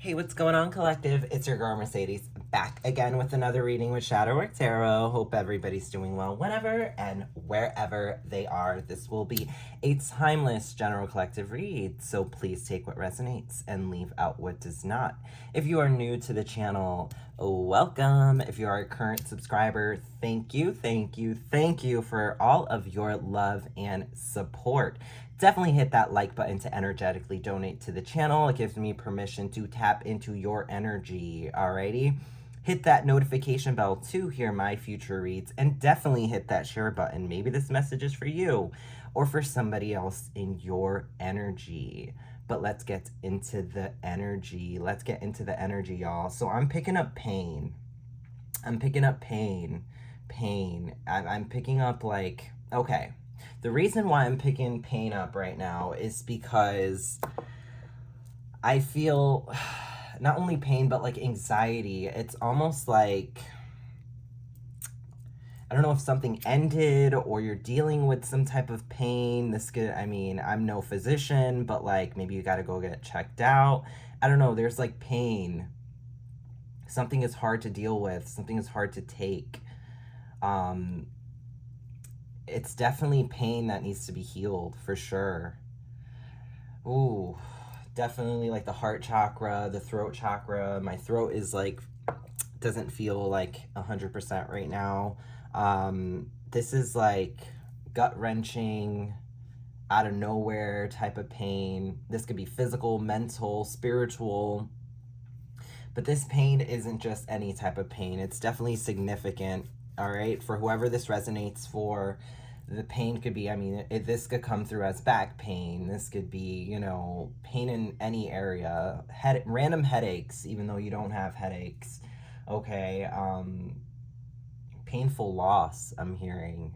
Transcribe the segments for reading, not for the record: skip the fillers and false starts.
Hey, what's going on, collective? It's your girl Mercedes back again with another reading with Shadow Work Tarot. Hope everybody's doing well whenever and wherever they are. This will be a timeless general collective read, so please take what resonates and leave out what does not. If you are new to the channel, welcome. If you are a current subscriber, thank you for all of your love and support. Definitely hit that like button to energetically donate to the channel. It gives me permission to tap into your energy, alrighty? Hit that notification bell to hear my future reads, and definitely hit that share button. Maybe this message is for you or for somebody else in your energy. But let's get into the energy. Y'all. So I'm picking up pain. I'm picking up pain. I'm picking up like, okay. The reason why I'm picking pain up right now is because I feel not only pain, but like anxiety. It's almost like, I don't know if something ended or you're dealing with some type of pain. This could, I mean, I'm no physician, but like maybe you got to go get checked out. I don't know. There's like pain. Something is hard to deal with. Something is hard to take. It's definitely pain that needs to be healed for sure. Ooh, definitely like the heart chakra, the throat chakra. My throat is like, doesn't feel like 100% right now. This is like gut-wrenching, out of nowhere type of pain. This could be physical, mental, spiritual. But this pain isn't just any type of pain. It's definitely significant. All right, for whoever this resonates for, the pain could be, I mean, this could come through as back pain. This could be, you know, pain in any area, random headaches, even though you don't have headaches. Okay, painful loss, I'm hearing.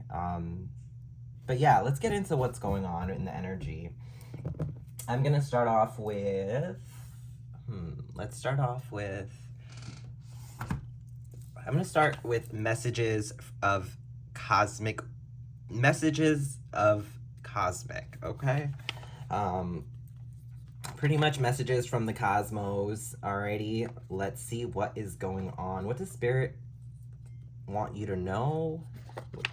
But yeah, let's get into what's going on in the energy. I'm gonna start off with, I'm going to start with messages of cosmic, okay? Pretty much messages from the cosmos. Alrighty, let's see what is going on. What does Spirit want you to know?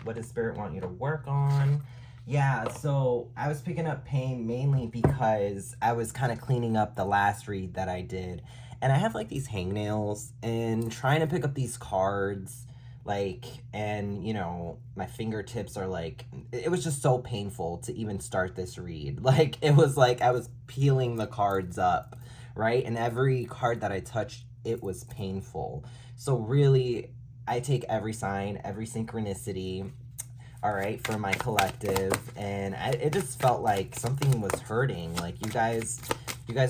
What does Spirit want you to work on? Yeah, so I was picking up pain mainly because I was kind of cleaning up the last read that I did. And I have like these hangnails and trying to pick up these cards, like, and you know, my fingertips are like, it was just so painful to even start this read. Like, it was like I was peeling the cards up, right? And every card that I touched, it was painful. So really, I take every sign, every synchronicity, all right, for my collective. And it just felt like something was hurting. Like, you guys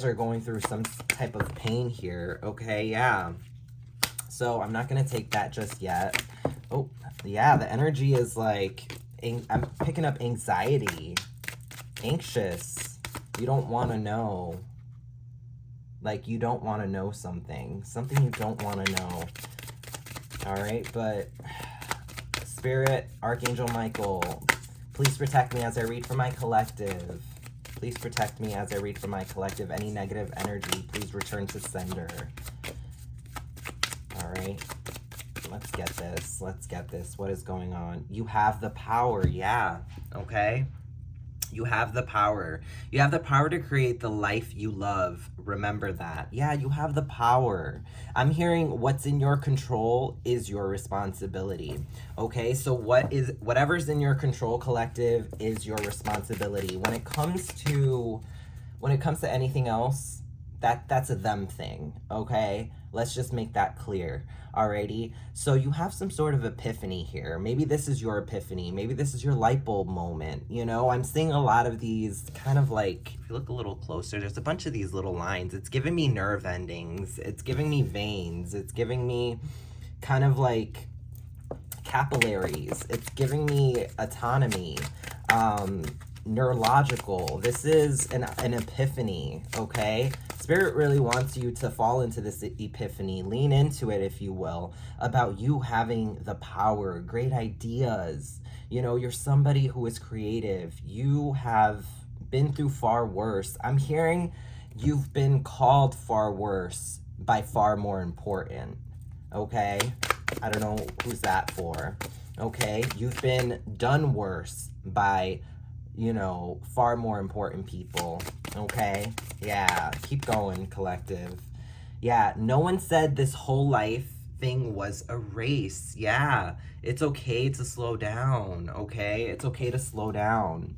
are going through some type of pain here, okay? Yeah. So I'm not going to take that just yet. Oh, yeah, the energy is like, I'm picking up anxiety, anxious. You don't want to know. Like, you don't want to know something you don't want to know. All right, but Spirit, Archangel Michael, please protect me as I read for my collective. Please protect me as I read for my collective. Any negative energy, please return to sender. All right. Let's get this. What is going on? You have the power. Yeah. Okay. You have the power. You have the power to create the life you love. Remember that. Yeah, you have the power. I'm hearing what's in your control is your responsibility. Okay, so whatever's in your control, collective, is your responsibility. When it comes to anything else, that's a them thing, okay? Let's just make that clear. Alrighty, so you have some sort of epiphany here. Maybe this is your epiphany. Maybe this is your light bulb moment. You know, I'm seeing a lot of these kind of like, if you look a little closer, there's a bunch of these little lines. It's giving me nerve endings. It's giving me veins. It's giving me kind of like capillaries. It's giving me autonomy, neurological. This is an epiphany, okay? Spirit really wants you to fall into this epiphany, lean into it, if you will, about you having the power, great ideas. You know, you're somebody who is creative. You have been through far worse. I'm hearing You've been called far worse by far more important, okay? I don't know who's that for, okay? You've been done worse by, you know, far more important people, okay? Yeah, keep going, collective. Yeah, no one said this whole life thing was a race. Yeah, it's okay to slow down, okay? It's okay to slow down.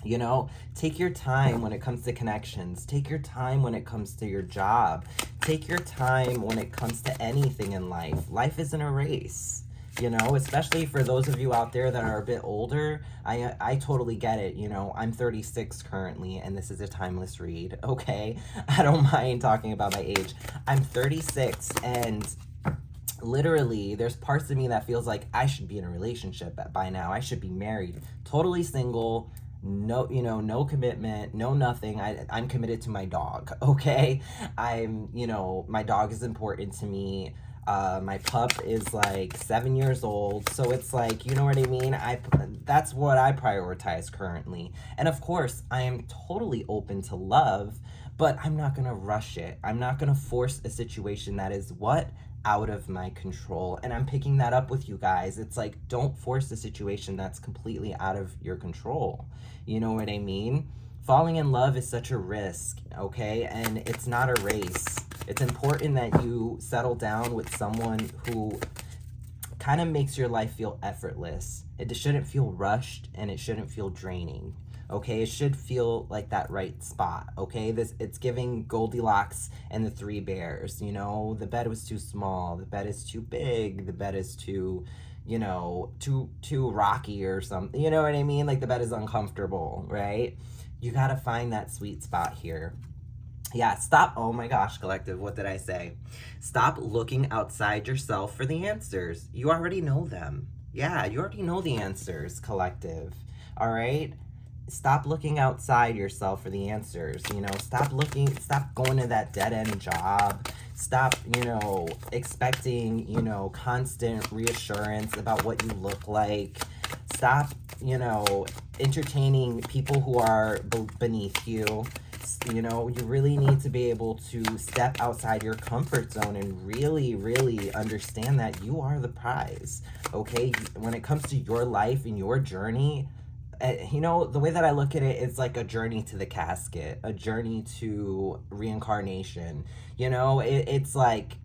You know, take your time when it comes to connections. Take your time when it comes to your job. Take your time when it comes to anything in life. Life isn't a race. You know, especially for those of you out there that are a bit older, I totally get it. You know, I'm 36 currently, and this is a timeless read, okay? I don't mind talking about my age. I'm 36, and literally there's parts of me that feels like I should be in a relationship by now. I should be married, totally single, no, you know, no commitment, no nothing. I'm committed to my dog, okay? I'm, you know, my dog is important to me. My pup is like 7 years old, so it's like, you know what I mean? That's what I prioritize currently. And of course, I am totally open to love, but I'm not gonna rush it. I'm not gonna force a situation that is what? Out of my control. And I'm picking that up with you guys. It's like, don't force a situation that's completely out of your control. You know what I mean? Falling in love is such a risk, okay? And it's not a race. It's important that you settle down with someone who kind of makes your life feel effortless. It shouldn't feel rushed, and it shouldn't feel draining. Okay, it should feel like that right spot. Okay, it's giving Goldilocks and the Three Bears. You know, the bed was too small, the bed is too big, the bed is too, you know, too rocky or something. You know what I mean? Like the bed is uncomfortable, right? You gotta find that sweet spot here. Yeah, stop. Oh my gosh, collective, what did I say? Stop looking outside yourself for the answers. You already know them. Yeah, you already know the answers, collective. All right? Stop looking outside yourself for the answers. You know, stop going to that dead-end job. Stop, you know, expecting, you know, constant reassurance about what you look like. Stop, you know, entertaining people who are beneath you. You know, you really need to be able to step outside your comfort zone and really, really understand that you are the prize, okay? When it comes to your life and your journey, you know, the way that I look at it, it's like a journey to the casket, a journey to reincarnation. You know, it's like,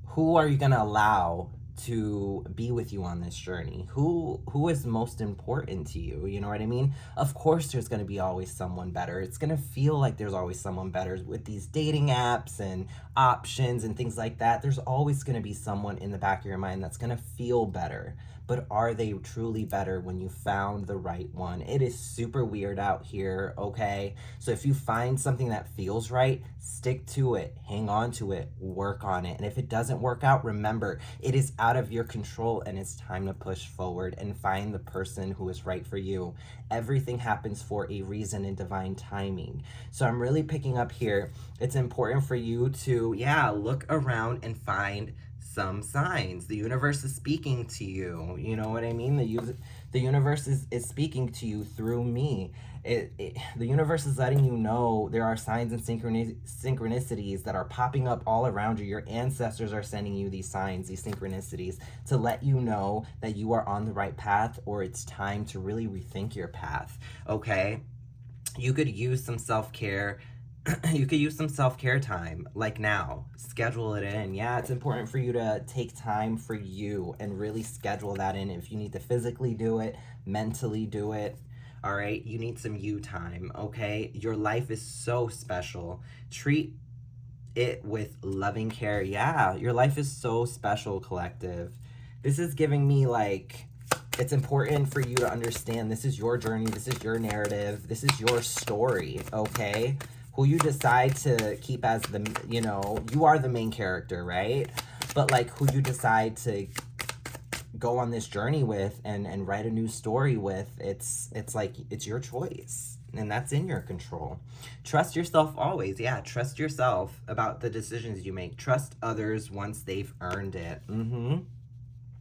who are you gonna allow to be with you on this journey? Who is most important to you? You know what I mean? Of course there's going to be always someone better. It's going to feel like there's always someone better with these dating apps and options and things like that. There's always going to be someone in the back of your mind that's going to feel better. But are they truly better when you found the right one? It is super weird out here, okay? So if you find something that feels right, stick to it, hang on to it, work on it. And if it doesn't work out, remember, it is out of your control, and it's time to push forward and find the person who is right for you. Everything happens for a reason in divine timing. So I'm really picking up here. It's important for you to, look around and find some signs. The universe is speaking to you. You know what I mean? The universe is speaking to you through me. The universe is letting you know there are signs and synchronicities that are popping up all around you. Your ancestors are sending you these signs, these synchronicities, to let you know that you are on the right path, or it's time to really rethink your path, okay? You could use some self-care. You could use some self-care time, like now. Schedule it in. Yeah, it's important for you to take time for you and really schedule that in. If you need to physically do it, mentally do it, all right? You need some you time, okay? Your life is so special. Treat it with loving care. Yeah, your life is so special, collective. This is giving me like, it's important for you to understand this is your journey, this is your narrative, this is your story, okay? Who you decide to keep as the, you know, you are the main character, right? But like who you decide to go on this journey with and write a new story with, it's like, it's your choice, and that's in your control. Trust yourself always. Yeah, trust yourself about the decisions you make. Trust others once they've earned it.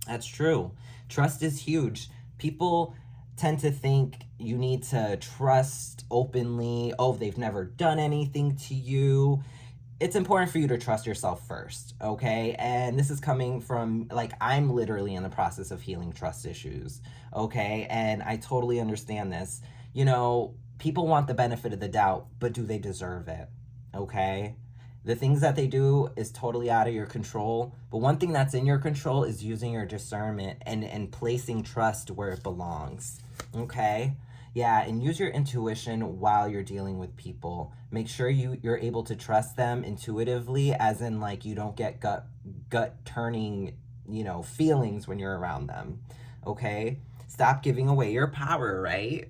That's true. Trust is huge. People, tend to think you need to trust openly. Oh, they've never done anything to you. It's important for you to trust yourself first, okay? And this is coming from, like, I'm literally in the process of healing trust issues, okay? And I totally understand this. You know, people want the benefit of the doubt, but do they deserve it, okay? The things that they do is totally out of your control, but one thing that's in your control is using your discernment and placing trust where it belongs, okay? Yeah, and use your intuition while you're dealing with people. Make sure you're able to trust them intuitively, as in, like, you don't get gut turning, feelings when you're around them. Okay? Stop giving away your power, right?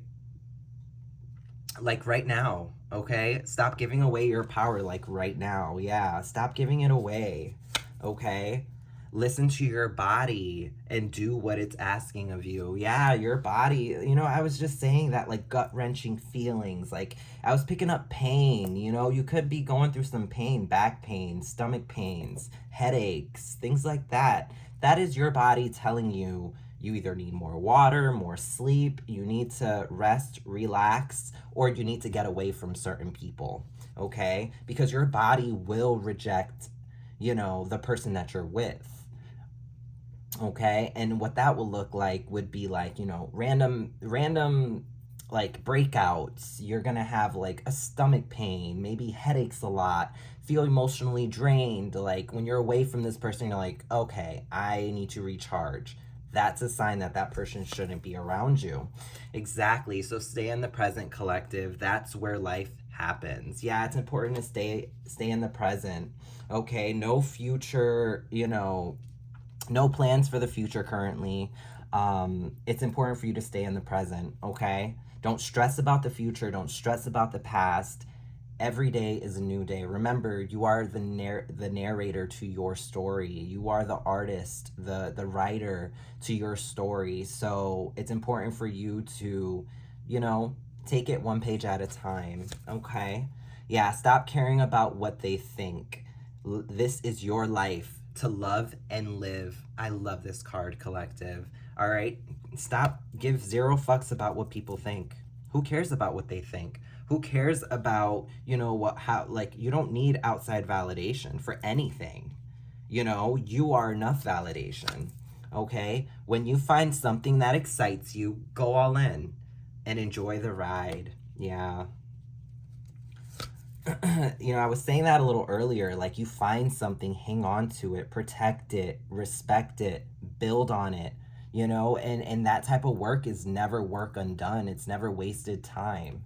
Like right now, okay? Stop giving away your power, like right now. Yeah, stop giving it away. Okay? Listen to your body and do what it's asking of you. Yeah, your body. I was just saying that, like, gut-wrenching feelings. Like, I was picking up pain. You could be going through some pain, back pain, stomach pains, headaches, things like that. That is your body telling you either need more water, more sleep, you need to rest, relax, or you need to get away from certain people. Okay? Because your body will reject, the person that you're with. Okay, and what that will look like would be like, random like breakouts. You're gonna have like a stomach pain, maybe headaches a lot, feel emotionally drained. Like when you're away from this person, you're like, okay, I need to recharge. That's a sign that that person shouldn't be around you. Exactly. So stay in the present, collective. That's where life happens. Yeah, it's important to stay in the present. Okay, no future, no plans for the future currently. It's important for you to stay in the present, okay? Don't stress about the future. Don't stress about the past. Every day is a new day. Remember, you are the narrator to your story. You are the artist, the writer to your story. So it's important for you to, take it one page at a time, okay? Yeah, stop caring about what they think. This is your life to love and live. I love this card, collective. All right, give zero fucks about what people think. Who cares about what they think? Who cares about, you don't need outside validation for anything. You are enough validation. Okay? When you find something that excites you, go all in and enjoy the ride. Yeah. I was saying that a little earlier. Like, you find something, hang on to it, protect it, respect it, build on it, and that type of work is never work undone. It's never wasted time.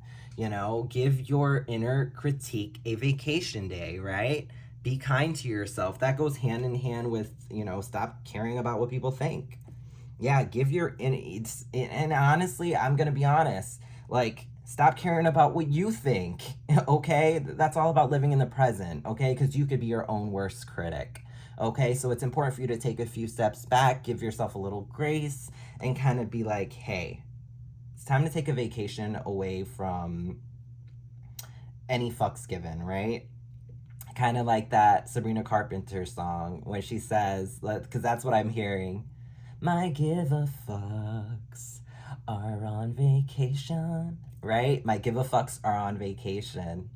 Give your inner critique a vacation day, right? Be kind to yourself. That goes hand in hand with, stop caring about what people think. Yeah, and honestly, I'm going to be honest. Like, stop caring about what you think, okay? That's all about living in the present, okay? Because you could be your own worst critic, okay? So it's important for you to take a few steps back, give yourself a little grace, and kind of be like, hey, it's time to take a vacation away from any fucks given, right? Kind of like that Sabrina Carpenter song when she says, because that's what I'm hearing, my give a fucks are on vacation, right? My give a fucks are on vacation.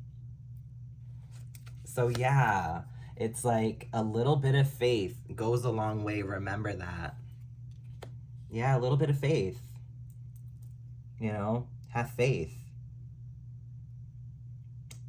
So yeah, it's like a little bit of faith goes a long way. Remember that. Yeah, a little bit of faith. Have faith.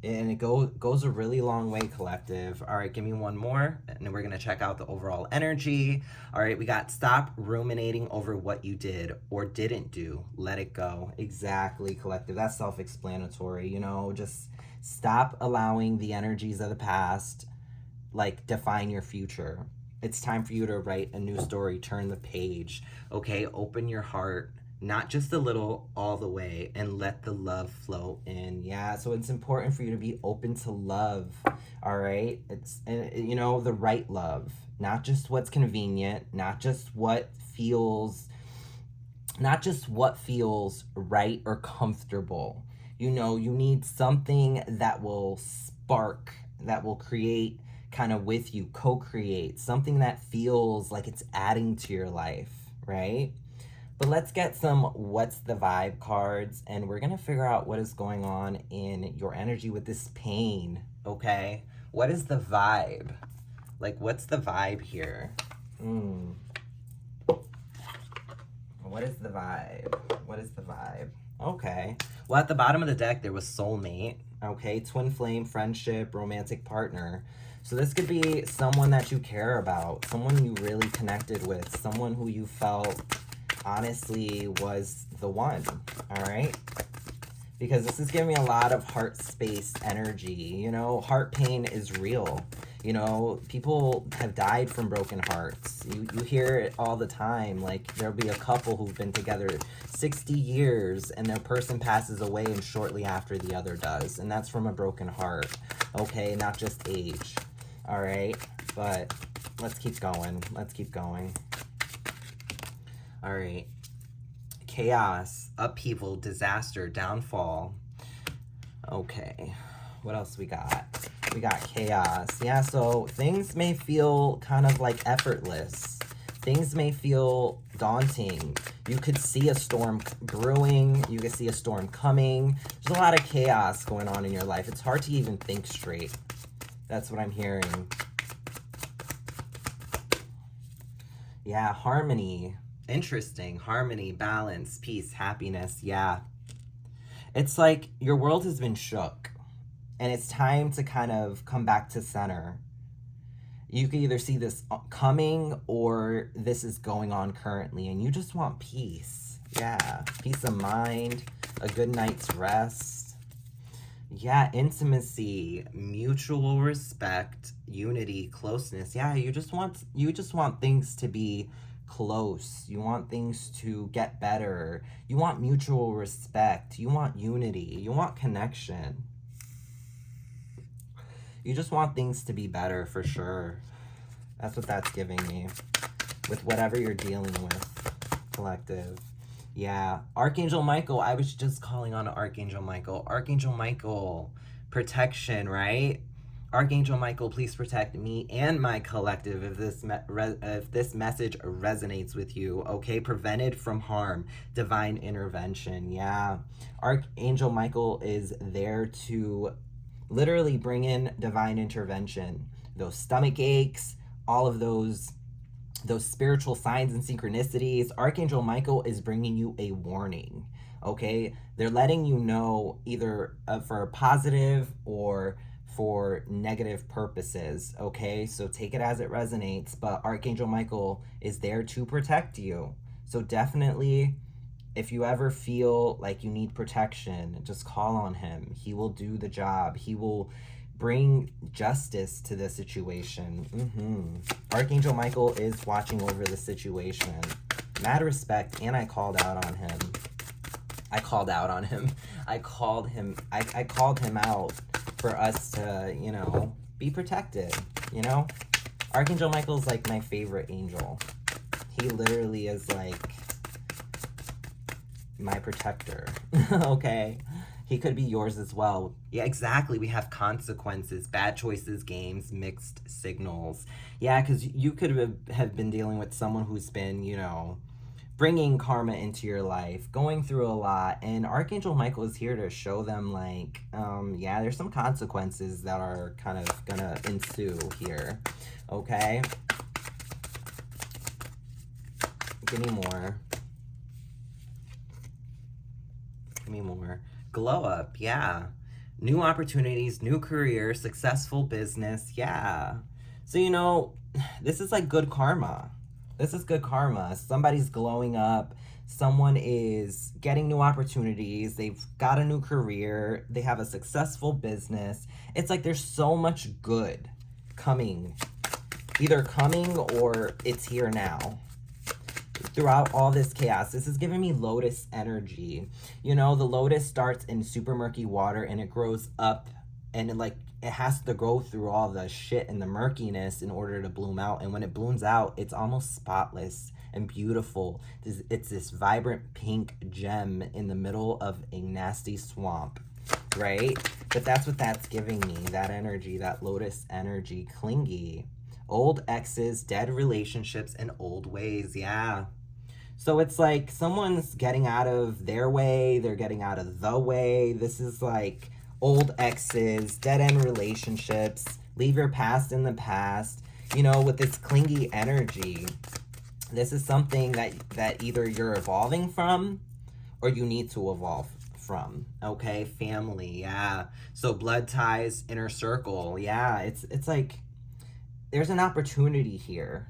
And it goes a really long way, collective. All right, give me one more, and then we're going to check out the overall energy. All right, we got stop ruminating over what you did or didn't do. Let it go. Exactly, collective. That's self-explanatory. Just stop allowing the energies of the past, like, define your future. It's time for you to write a new story. Turn the page, okay? Open your heart. Not just a little, all the way, and let the love flow in. Yeah, so it's important for you to be open to love, all right? It's, the right love, not just what's convenient, not just what feels right or comfortable. You need something that will spark, that will create kind of with you, co-create, something that feels like it's adding to your life, right? But let's get some what's the vibe cards, and we're gonna figure out what is going on in your energy with this pain, okay? What is the vibe? Like, what's the vibe here? What is the vibe? What is the vibe? Okay. Well, at the bottom of the deck, there was soulmate, okay? Twin flame, friendship, romantic partner. So this could be someone that you care about, someone you really connected with, someone who you felt honestly was the one, all right? Because this is giving me a lot of heart space energy. You know, heart pain is real. You know, people have died from broken hearts. You hear it all the time. Like, there'll be a couple who've been together 60 years and their person passes away and shortly after the other does. And that's from a broken heart, okay? Not just age, all right? But let's keep going. Let's keep going. All right. Chaos, upheaval, disaster, downfall. Okay. What else we got? We got chaos. Yeah, so things may feel kind of like effortless. Things may feel daunting. You could see a storm brewing. You could see a storm coming. There's a lot of chaos going on in your life. It's hard to even think straight. That's what I'm hearing. Yeah, harmony. Interesting. Harmony, balance, peace, happiness. Yeah. It's like your world has been shook and it's time to kind of come back to center. You can either see this coming or this is going on currently and you just want peace. Yeah. Peace of mind, a good night's rest. Yeah, intimacy, mutual respect, unity, closeness. Yeah, you just want things to be close. You want things to get better. You want mutual respect. You want unity. You want connection. You just want things to be better for sure. That's what that's giving me with whatever you're dealing with, collective. Yeah, Archangel Michael. I was just calling on Archangel Michael. Archangel Michael, protection, right? Archangel Michael, please protect me and my collective if this message resonates with you, okay? Prevented from harm, divine intervention, yeah. Archangel Michael is there to literally bring in divine intervention. Those stomach aches, all of those spiritual signs and synchronicities. Archangel Michael is bringing you a warning, okay? They're letting you know either for a positive or for negative purposes, okay? So take it as it resonates, but Archangel Michael is there to protect you. So definitely, if you ever feel like you need protection, just call on him. He will do the job. He will bring justice to the situation. Archangel Michael is watching over the situation. Mad respect, and I called out on him. I called him out for us to, you know, be protected, you know? Archangel Michael's like my favorite angel. He literally is like my protector, okay? He could be yours as well. Yeah, exactly. We have consequences, bad choices, games, mixed signals. Yeah, because you could have been dealing with someone who's been, you know, bringing karma into your life, going through a lot, and Archangel Michael is here to show them, like, yeah, there's some consequences that are kind of gonna ensue here, okay? Give me more. Give me more. Glow up, yeah. New opportunities, new career, successful business, yeah. So, you know, this is like good karma. This is good karma. Somebody's glowing up. Someone is getting new opportunities. They've got a new career. They have a successful business. It's like there's so much good coming. Either coming or it's here now. Throughout all this chaos, this is giving me lotus energy. You know, the lotus starts in super murky water and it grows up and it has to go through all the shit and the murkiness in order to bloom out. And when it blooms out, it's almost spotless and beautiful. It's this vibrant pink gem in the middle of a nasty swamp, right? But that's what that's giving me, that energy, that lotus energy, clingy. Old exes, dead relationships, and old ways, yeah. So it's like someone's getting out of their way, they're getting out of the way. This is like old exes, dead end relationships, leave your past in the past, you know, with this clingy energy. This is something that either you're evolving from or you need to evolve from. Okay, family, yeah. So blood ties, inner circle, yeah. It's like there's an opportunity here.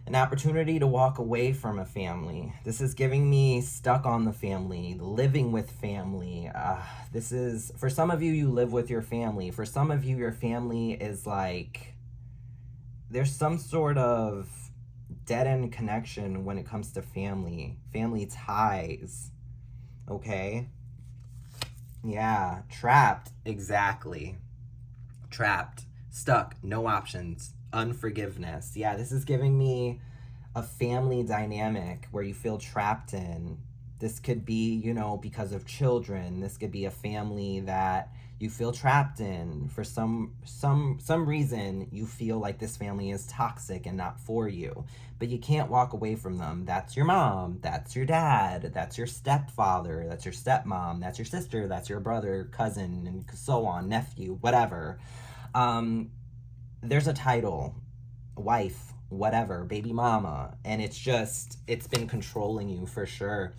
An opportunity to walk away from a family. This is giving me stuck on the family, living with family. This is, for some of you, you live with your family. For some of you, your family is like, there's some sort of dead-end connection when it comes to family ties. Okay? Yeah, trapped, exactly. Trapped, stuck, no options, unforgiveness. Yeah, this is giving me a family dynamic where you feel trapped in. This could be, you know, because of children. This could be a family that you feel trapped in. For some reason, you feel like this family is toxic and not for you. But you can't walk away from them. That's your mom, that's your dad, that's your stepfather, that's your stepmom, that's your sister, that's your brother, cousin, and so on, nephew, whatever. There's a title, wife, whatever, baby mama, and it's been controlling you for sure.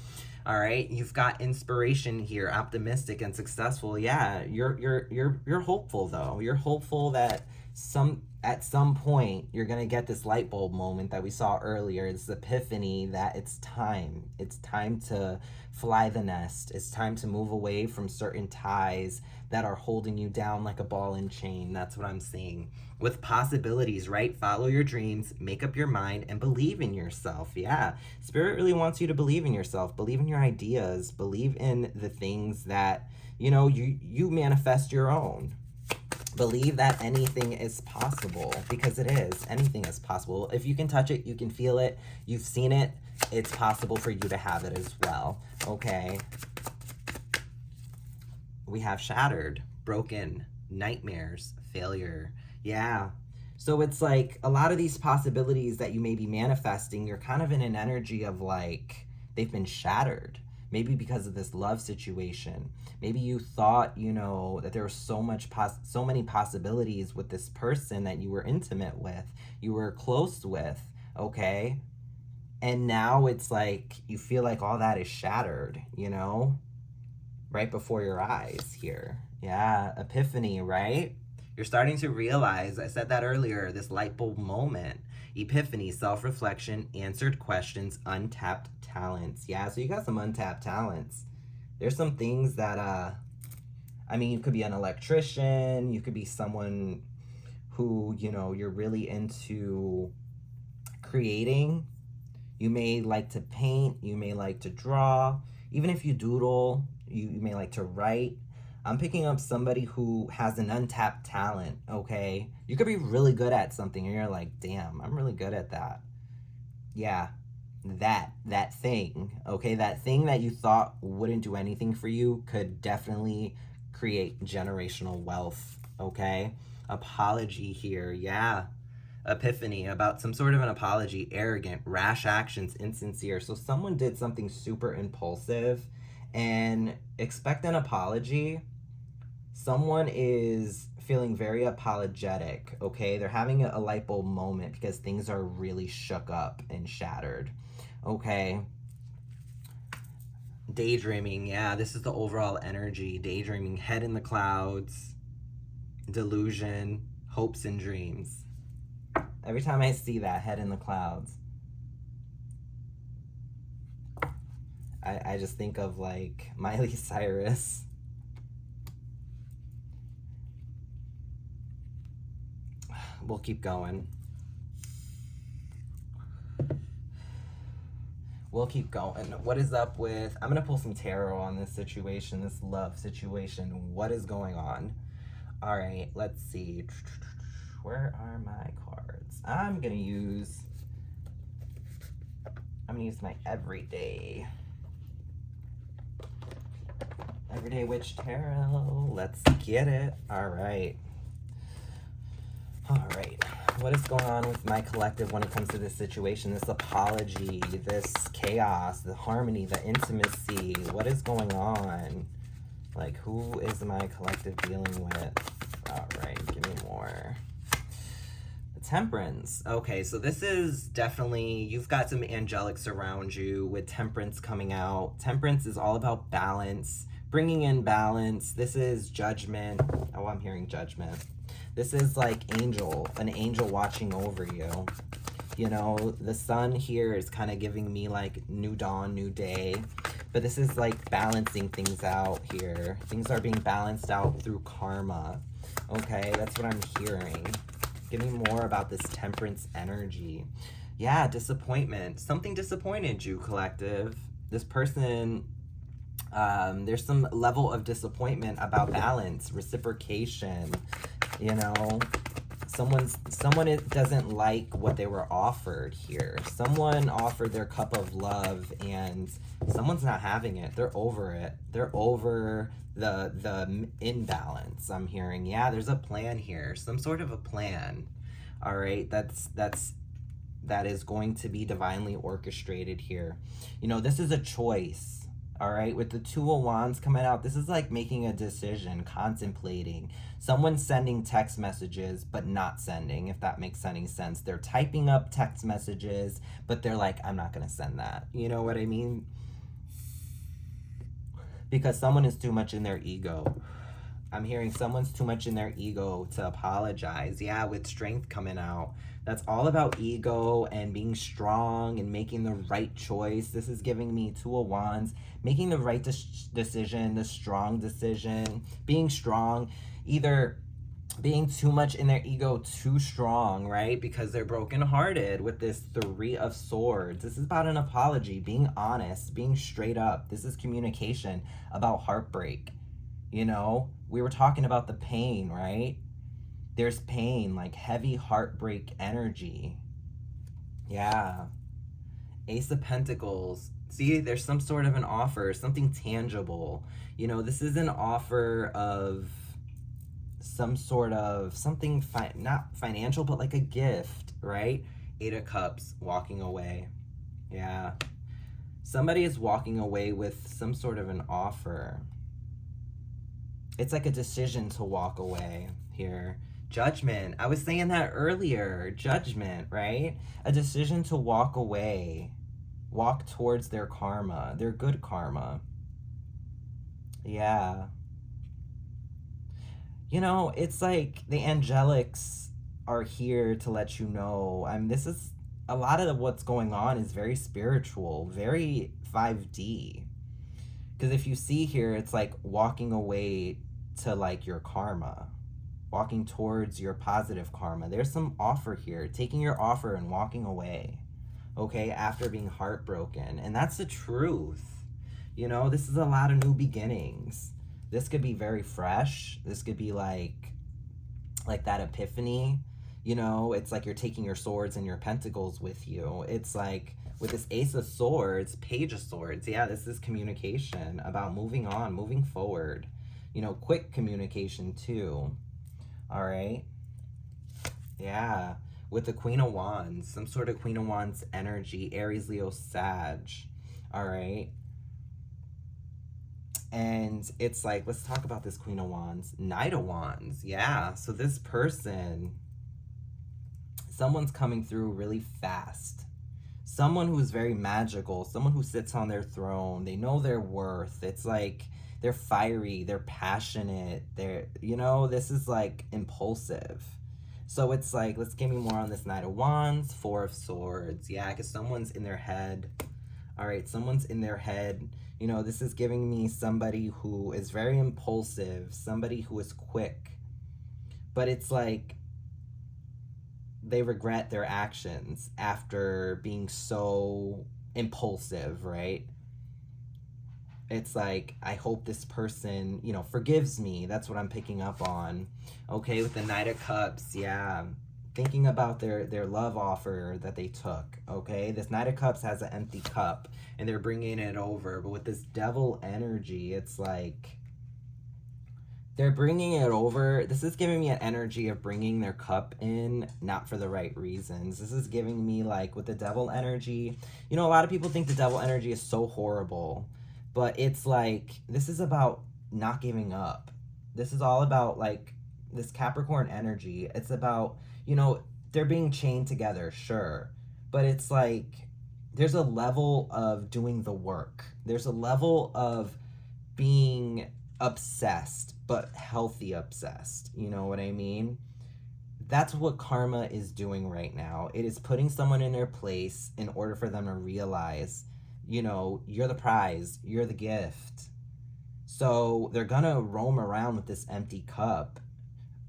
All right, you've got inspiration here, optimistic and successful. Yeah, you're hopeful though. You're hopeful that at some point you're gonna get this light bulb moment that we saw earlier. This epiphany that it's time. It's time to fly the nest. It's time to move away from certain ties that are holding you down like a ball and chain. That's what I'm seeing. With possibilities, right? Follow your dreams, make up your mind, and believe in yourself. Yeah, Spirit really wants you to believe in yourself, believe in your ideas, believe in the things that, you know, you manifest your own. Believe that anything is possible, because it is. Anything is possible. If you can touch it, you can feel it, you've seen it, it's possible for you to have it as well. Okay. We have shattered, broken, nightmares, failure. Yeah. So it's like a lot of these possibilities that you may be manifesting, you're kind of in an energy of like, they've been shattered. Maybe because of this love situation. Maybe you thought, you know, that there was so many possibilities with this person that you were intimate with, you were close with, okay? And now it's like, you feel like all that is shattered, you know? Right before your eyes here. Yeah, epiphany, right? You're starting to realize, I said that earlier, this light bulb moment. Epiphany, self-reflection, answered questions, untapped talents. Yeah, so you got some untapped talents. There's some things that, I mean, you could be an electrician, you could be someone who, you know, you're really into creating. You may like to paint, you may like to draw. Even if you doodle, you may like to write. I'm picking up somebody who has an untapped talent, okay? You could be really good at something and you're like, damn, I'm really good at that. Yeah, that thing, okay? That thing that you thought wouldn't do anything for you could definitely create generational wealth, okay? Apology here, yeah. Epiphany, about some sort of an apology, arrogant, rash actions, insincere. So someone did something super impulsive and expect an apology. Someone is feeling very apologetic, okay? They're having a light bulb moment because things are really shook up and shattered, okay? Daydreaming, yeah, this is the overall energy. Daydreaming, head in the clouds, delusion, hopes and dreams. Every time I see that, head in the clouds, I just think of like Miley Cyrus. We'll keep going. We'll keep going. What is up with, I'm going to pull some tarot on this situation, this love situation. What is going on? All right, let's see. Where are my cards? I'm going to use my everyday witch tarot. Let's get it. All right. What is going on with my collective when it comes to this situation? This apology, this chaos, the harmony, the intimacy. What is going on? Like, who is my collective dealing with? All right, give me more. Temperance. Okay, so this is definitely, you've got some angelics around you with temperance coming out. Temperance is all about balance, bringing in balance. This is judgment. Oh, I'm hearing judgment. This is like an angel watching over you. You know, the sun here is kind of giving me like new dawn, new day. But this is like balancing things out here. Things are being balanced out through karma. Okay, that's what I'm hearing. Give me more about this temperance energy. Yeah, disappointment. Something disappointed you, collective. This person, there's some level of disappointment about balance, reciprocation. You know, someone doesn't like what they were offered here. Someone offered their cup of love and someone's not having it. They're over it. They're over the imbalance, I'm hearing. Yeah, there's a plan here, some sort of a plan. All right, that is going to be divinely orchestrated here. You know, this is a choice. All right, with the Two of Wands coming out, this is like making a decision, contemplating. Someone's sending text messages but not sending, if that makes any sense. They're typing up text messages but they're like, I'm not gonna send that. You know what I mean? Because someone is too much in their ego. I'm hearing someone's too much in their ego to apologize. Yeah, with strength coming out. That's all about ego and being strong and making the right choice. This is giving me Two of Wands. Making the right decision, the strong decision. Being strong. Either being too much in their ego, too strong, right? Because they're brokenhearted with this Three of Swords. This is about an apology, being honest, being straight up. This is communication about heartbreak. You know, we were talking about the pain, right? There's pain, like heavy heartbreak energy. Yeah. Ace of Pentacles. See, there's some sort of an offer, something tangible. You know, this is an offer of some sort of something, not financial, but like a gift, right? Eight of Cups, walking away. Yeah. Somebody is walking away with some sort of an offer. It's like a decision to walk away here. Judgment. I was saying that earlier. Judgment, right? A decision to walk away. Walk towards their karma, their good karma. Yeah. You know, it's like the angelics are here to let you know. This is a lot of what's going on is very spiritual, very 5D. Because if you see here, it's like walking away to like your karma, walking towards your positive karma. There's some offer here, taking your offer and walking away, okay, after being heartbroken. And that's the truth. You know, this is a lot of new beginnings. This could be very fresh. This could be like that epiphany. You know, it's like you're taking your swords and your pentacles with you. It's like with this Ace of Swords, Page of Swords. Yeah, this is communication about moving on, moving forward. You know, quick communication too. All right. Yeah. With the Queen of Wands, some sort of Queen of Wands energy, Aries, Leo, Sag. All right. And it's like, let's talk about this Queen of Wands. Knight of Wands. Yeah. So this person, someone's coming through really fast. Someone who's very magical. Someone who sits on their throne. They know their worth. It's like they're fiery. They're passionate. They're, you know, this is like impulsive. So it's like, let's give me more on this Knight of Wands. Four of Swords. Yeah, because someone's in their head. All right, someone's in their head. You know, this is giving me somebody who is very impulsive, somebody who is quick. But it's like they regret their actions after being so impulsive, right? It's like, I hope this person, you know, forgives me. That's what I'm picking up on. Okay, with the Knight of Cups, yeah. Thinking about their love offer that they took, okay? This Knight of Cups has an empty cup, and they're bringing it over. But with this Devil energy, it's like They're bringing it over. This is giving me an energy of bringing their cup in, not for the right reasons. This is giving me, like, with the devil energy. You know, a lot of people think the devil energy is so horrible, but it's like, this is about not giving up. This is all about, like, this Capricorn energy. It's about, you know, they're being chained together, sure. But it's like, there's a level of doing the work. There's a level of being obsessed, but healthy obsessed. You know what I mean? That's what karma is doing right now. It is putting someone in their place in order for them to realize, you know, you're the prize, you're the gift. So they're gonna roam around with this empty cup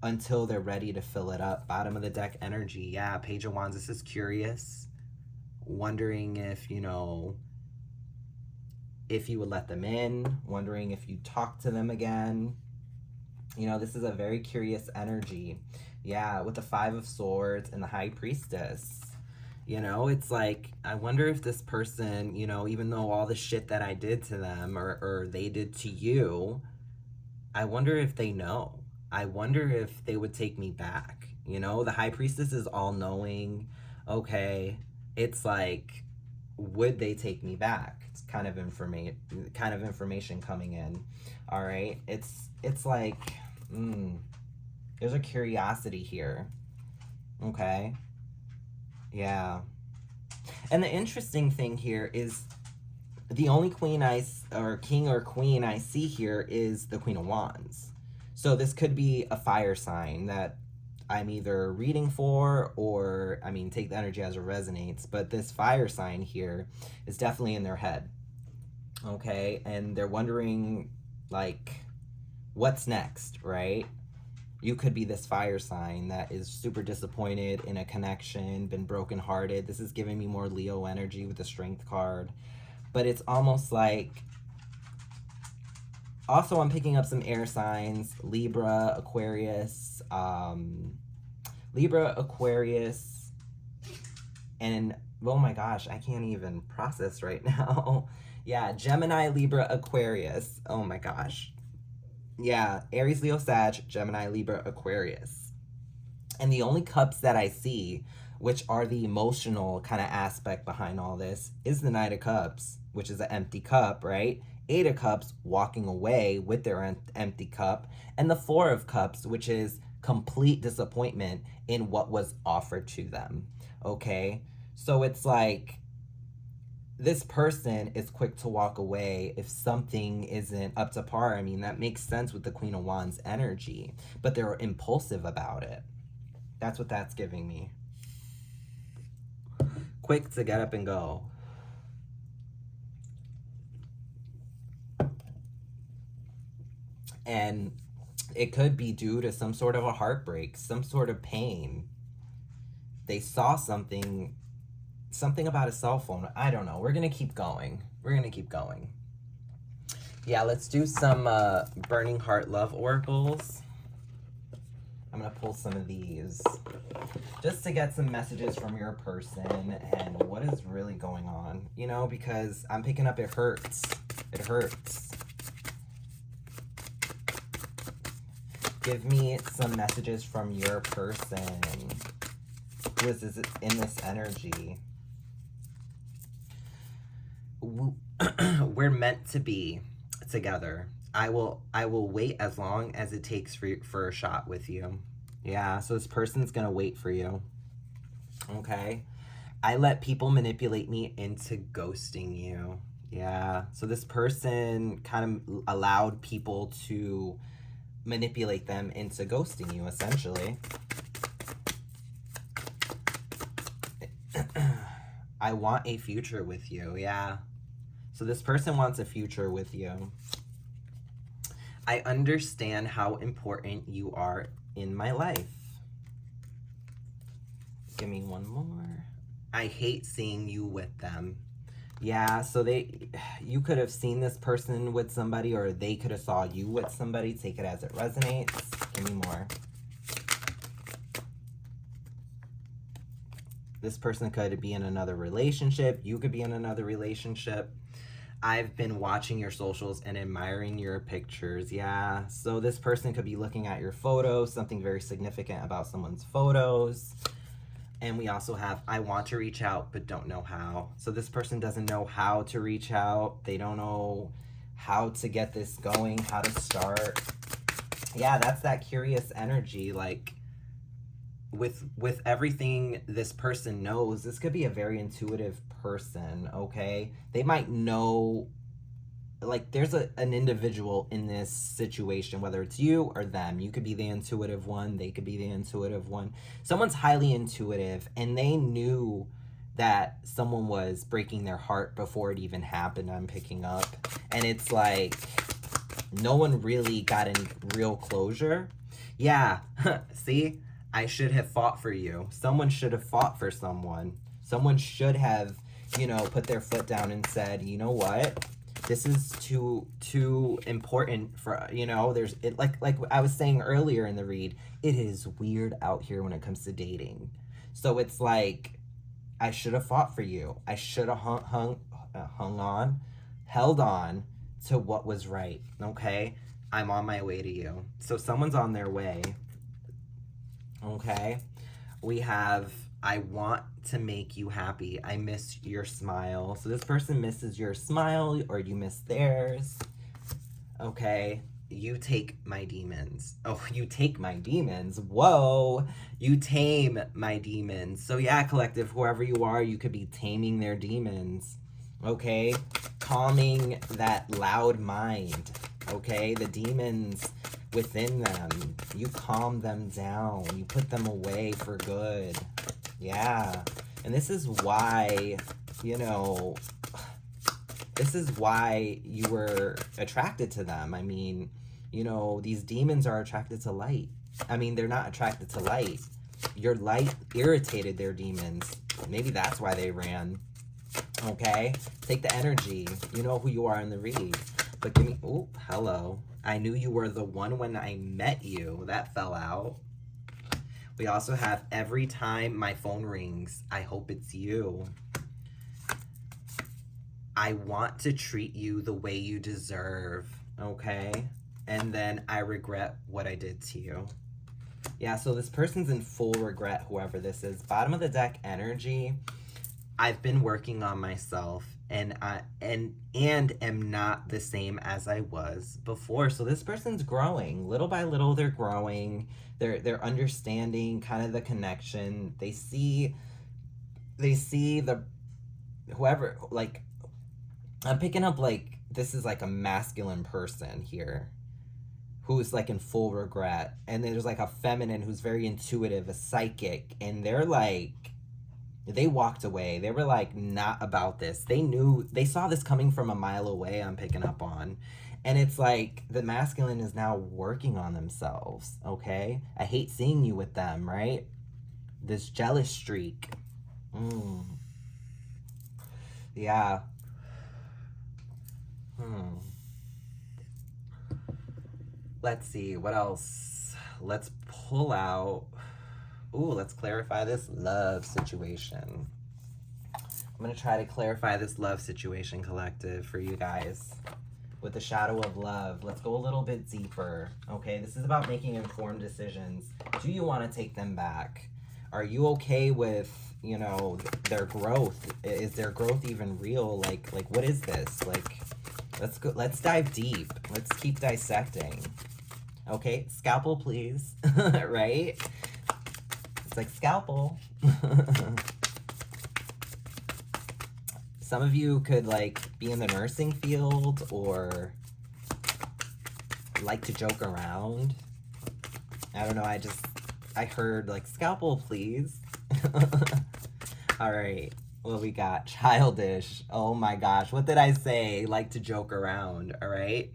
until they're ready to fill it up. Bottom of the deck energy. Yeah, Page of Wands. This is curious. Wondering if, you know, if you would let them in, wondering if you talk to them again. You know, this is a very curious energy. Yeah, with the Five of Swords and the High Priestess. You know, it's like, I wonder if this person, you know, even though all the shit that I did to them or they did to you, I wonder if they know. I wonder if they would take me back. You know, the High Priestess is all-knowing. Okay, it's like, would they take me back? It's kind of information coming in. All right, it's like, there's a curiosity here. Okay, yeah. And the interesting thing here is the only king or queen I see here is the Queen of Wands. So this could be a fire sign that I'm either reading for, or, I mean, take the energy as it resonates, but this fire sign here is definitely in their head, okay? And they're wondering, like, what's next, right? You could be this fire sign that is super disappointed in a connection, been brokenhearted. This is giving me more Leo energy with the Strength card, but it's almost like, also, I'm picking up some air signs, Libra, Aquarius, and oh my gosh, I can't even process right now. Yeah, Gemini, Libra, Aquarius. Oh my gosh. Yeah, Aries, Leo, Sag, Gemini, Libra, Aquarius. And the only cups that I see, which are the emotional kind of aspect behind all this, is the Knight of Cups, which is an empty cup, right? Eight of Cups walking away with their empty cup, and the Four of Cups, which is complete disappointment in what was offered to them, okay? So it's like, this person is quick to walk away if something isn't up to par. I mean, that makes sense with the Queen of Wands energy, but they're impulsive about it. That's what that's giving me. Quick to get up and go. And it could be due to some sort of a heartbreak, some sort of pain. They saw something about a cell phone. I don't know. We're going to keep going. Yeah, let's do some Burning Heart Love Oracles. I'm going to pull some of these just to get some messages from your person and what is really going on. You know, because I'm picking up it hurts. It hurts. Give me some messages from your person who is in this energy. We're meant to be together. I will wait as long as it takes for a shot with you. Yeah, so this person's gonna wait for you. Okay? I let people manipulate me into ghosting you. Yeah, so this person kind of allowed people to manipulate them into ghosting you, essentially. I want a future with you, yeah. So this person wants a future with you. I understand how important you are in my life. Give me one more. I hate seeing you with them. Yeah, so you could have seen this person with somebody, or they could have saw you with somebody. Take it as it resonates. Give me more. This person could be in another relationship. You could be in another relationship. I've been watching your socials and admiring your pictures. Yeah. So this person could be looking at your photos, something very significant about someone's photos. And we also have, I want to reach out, but don't know how. So this person doesn't know how to reach out. They don't know how to get this going, how to start. Yeah, that's that curious energy. Like, with everything this person knows, this could be a very intuitive person, okay? They might know, like, there's an individual in this situation, whether it's you or them. You could be the intuitive one, they could be the intuitive one. Someone's highly intuitive, and they knew that someone was breaking their heart before it even happened. I'm picking up, and it's like no one really got any real closure. Yeah. See, I should have fought for you. Someone should have fought for someone. Someone should have, you know, put their foot down and said, you know what, this is too important for, you know, there's it, like I was saying earlier in the read, it is weird out here when it comes to dating. So it's like, I should have fought for you. I should have held on to what was right. Okay, I'm on my way to you. So someone's on their way. Okay, we have, I want to make you happy. I miss your smile. So this person misses your smile, or you miss theirs. Okay, you take my demons. Oh, you take my demons. Whoa, you tame my demons. So yeah, collective, whoever you are, you could be taming their demons. Okay, calming that loud mind. Okay, the demons within them, you calm them down, you put them away for good. Yeah, and this is why, you know, this is why you were attracted to them. I mean, you know, these demons are attracted to light. I mean, they're not attracted to light. Your light irritated their demons. Maybe that's why they ran. Okay, take the energy. You know who you are in the read. But give me, oh, hello. I knew you were the one when I met you. That fell out. We also have, every time my phone rings, I hope it's you. I want to treat you the way you deserve, okay? And then I regret what I did to you. Yeah, so this person's in full regret, whoever this is. Bottom of the deck energy. I've been working on myself, and am not the same as I was before. So this person's growing. Little by little, they're growing. They're understanding kind of the connection. They see the, whoever, like, I'm picking up, like, this is like a masculine person here who's like in full regret. And then there's like a feminine who's very intuitive, a psychic, and they're like, they walked away. They were like, not about this. They saw this coming from a mile away, I'm picking up on. And it's like, the masculine is now working on themselves, okay? I hate seeing you with them, right? This jealous streak. Yeah. Let's see, what else? Let's pull out. Ooh, let's clarify this love situation. I'm going to try to clarify this love situation, collective, for you guys. With the shadow of love, let's go a little bit deeper. Okay, this is about making informed decisions. Do you want to take them back? Are you okay with, you know, their growth? Is their growth even real? Like what is this? Like, let's dive deep. Let's keep dissecting. Okay, scalpel, please. Right? It's like scalpel. Some of you could like be in the nursing field or like to joke around. I don't know, I heard like scalpel, please. All right, what we got? Childish. Oh my gosh, what did I say? Like to joke around, all right?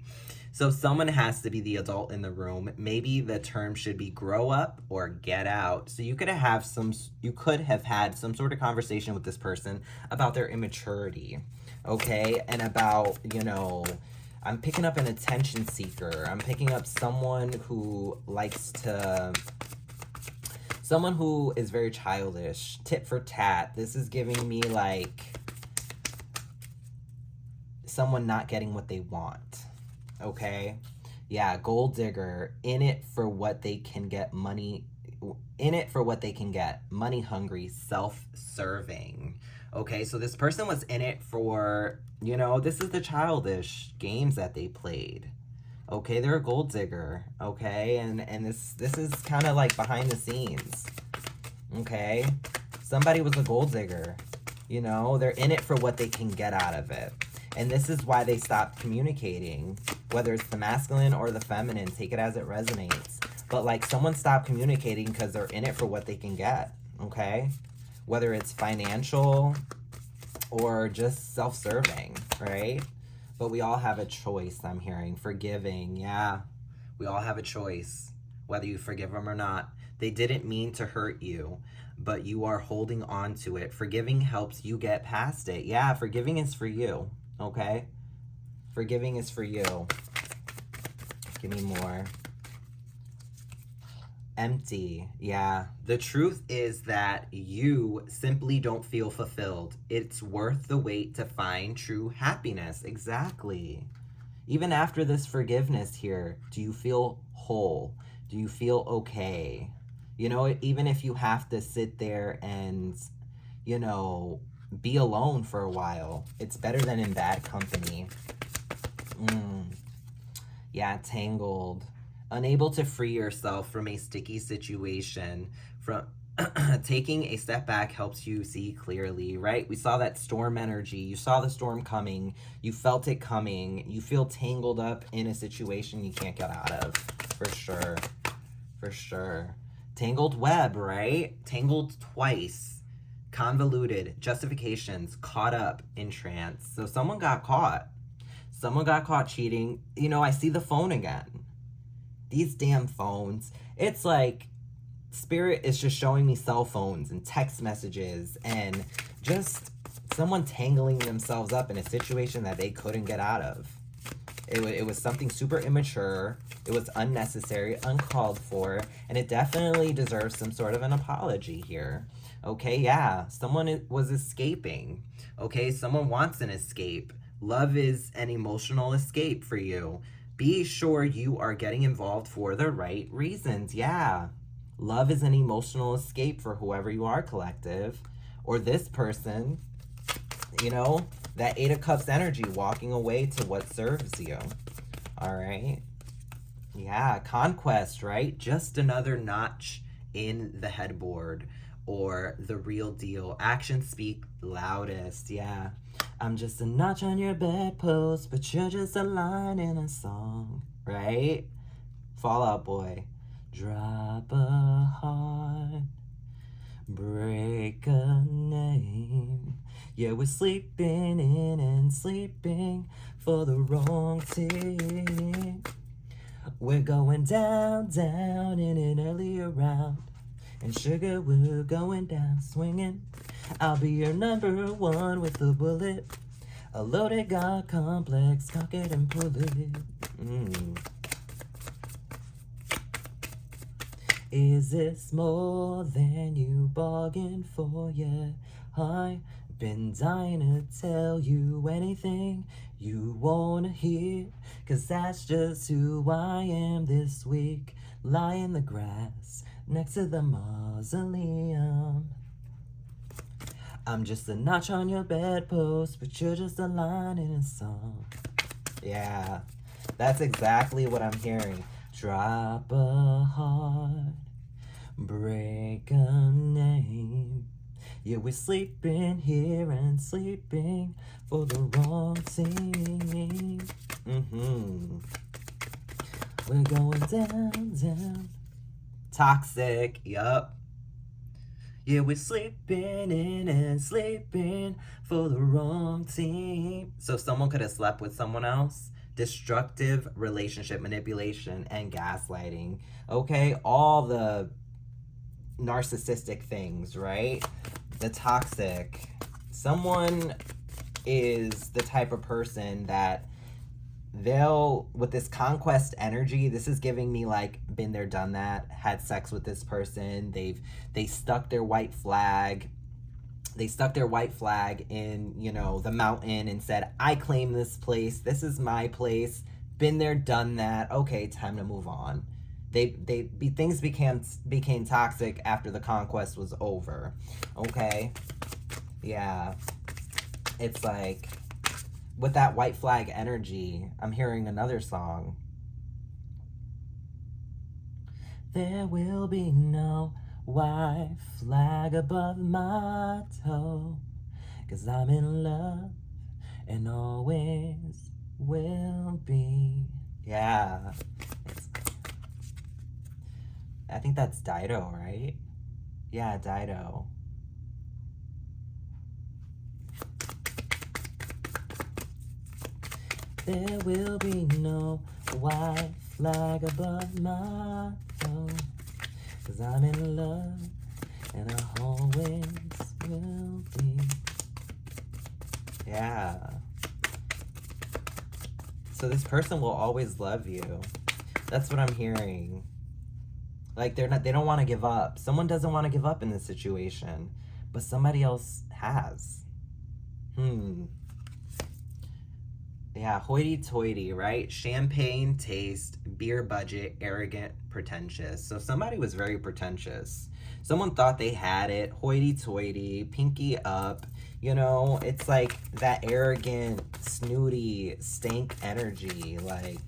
So someone has to be the adult in the room. Maybe the term should be grow up or get out. So you could have had some sort of conversation with this person about their immaturity, okay? And about, you know, I'm picking up an attention seeker. I'm picking up someone who someone who is very childish, tit for tat. This is giving me like someone not getting what they want. Okay? Yeah, gold digger, in it for what they can get, money, in it for what they can get, money hungry, self-serving. Okay, so this person was in it for, you know, this is the childish games that they played. Okay, they're a gold digger. Okay, and this is kind of like behind the scenes. Okay, somebody was a gold digger. You know, they're in it for what they can get out of it. And this is why they stopped communicating, whether it's the masculine or the feminine, take it as it resonates. But like someone stopped communicating because they're in it for what they can get, okay? Whether it's financial or just self-serving, right? But we all have a choice, I'm hearing. Forgiving, yeah. We all have a choice, whether you forgive them or not. They didn't mean to hurt you, but you are holding on to it. Forgiving helps you get past it. Yeah, forgiving is for you, okay? Forgiving is for you. Give me more. Empty, yeah. The truth is that you simply don't feel fulfilled. It's worth the wait to find true happiness. Exactly. Even after this forgiveness here, do you feel whole? Do you feel okay? You know, even if you have to sit there and, you know, be alone for a while, it's better than in bad company. Yeah, tangled. Unable to free yourself from a sticky situation. From taking a step back helps you see clearly, right? We saw that storm energy. You saw the storm coming. You felt it coming. You feel tangled up in a situation you can't get out of. For sure. For sure. Tangled web, right? Tangled twice. Convoluted. Justifications. Caught up in trance. So someone got caught. Someone got caught cheating. You know, I see the phone again. These damn phones. It's like Spirit is just showing me cell phones and text messages and just someone tangling themselves up in a situation that they couldn't get out of. It was something super immature. It was unnecessary, uncalled for, and it definitely deserves some sort of an apology here. Okay, yeah, someone was escaping. Okay, someone wants an escape. Love is an emotional escape for you. Be sure you are getting involved for the right reasons. Yeah. Love is an emotional escape for whoever you are, collective. Or this person, you know, that 8 of Cups energy, walking away to what serves you. All right. Yeah, conquest, right? Just another notch in the headboard. Or the real deal. Actions speak loudest. Yeah. I'm just a notch on your bedpost, but you're just a line in a song, right? Fall Out Boy. Drop a heart, break a name. Yeah, we're sleeping in and sleeping for the wrong team. We're going down, down in an earlier round. And sugar, we're going down, swinging. I'll be your number one with a bullet. A loaded God complex, cock it and pull it. Is this more than you bargained for? Yeah, I've been dying to tell you anything you wanna hear. 'Cause that's just who I am this week. Lie in the grass next to the mausoleum. I'm just a notch on your bedpost, but you're just a line in a song. Yeah, that's exactly what I'm hearing. Drop a heart, break a name. Yeah, we're sleeping here and sleeping for the wrong team. We're going down, down. Toxic, yup. Yeah, we're sleeping in and sleeping for the wrong team. So someone could have slept with someone else. Destructive relationship manipulation and gaslighting. Okay, all the narcissistic things, right? The toxic. Someone is the type of person that they'll, with this conquest energy, this is giving me like been there, done that, had sex with this person, they stuck their white flag, They stuck their white flag in, you know, the mountain and said, I claim this place. This is my place. Been there, done that. Okay, time to move on. Things became toxic after the conquest was over. Okay? Yeah. It's like, with that white flag energy, I'm hearing another song. There will be no white flag above my toe, 'cause I'm in love and always will be. Yeah. I think that's Dido, right? Yeah, Dido. There will be no white flag above my toe, 'cause I'm in love and I always will be. Yeah. So this person will always love you. That's what I'm hearing. Like they don't want to give up. Someone doesn't want to give up in this situation, but somebody else has. Yeah, hoity-toity, right? Champagne taste, beer budget, arrogant, pretentious. So somebody was very pretentious. Someone thought they had it, hoity-toity, pinky up. You know, it's like that arrogant, snooty, stank energy. Like,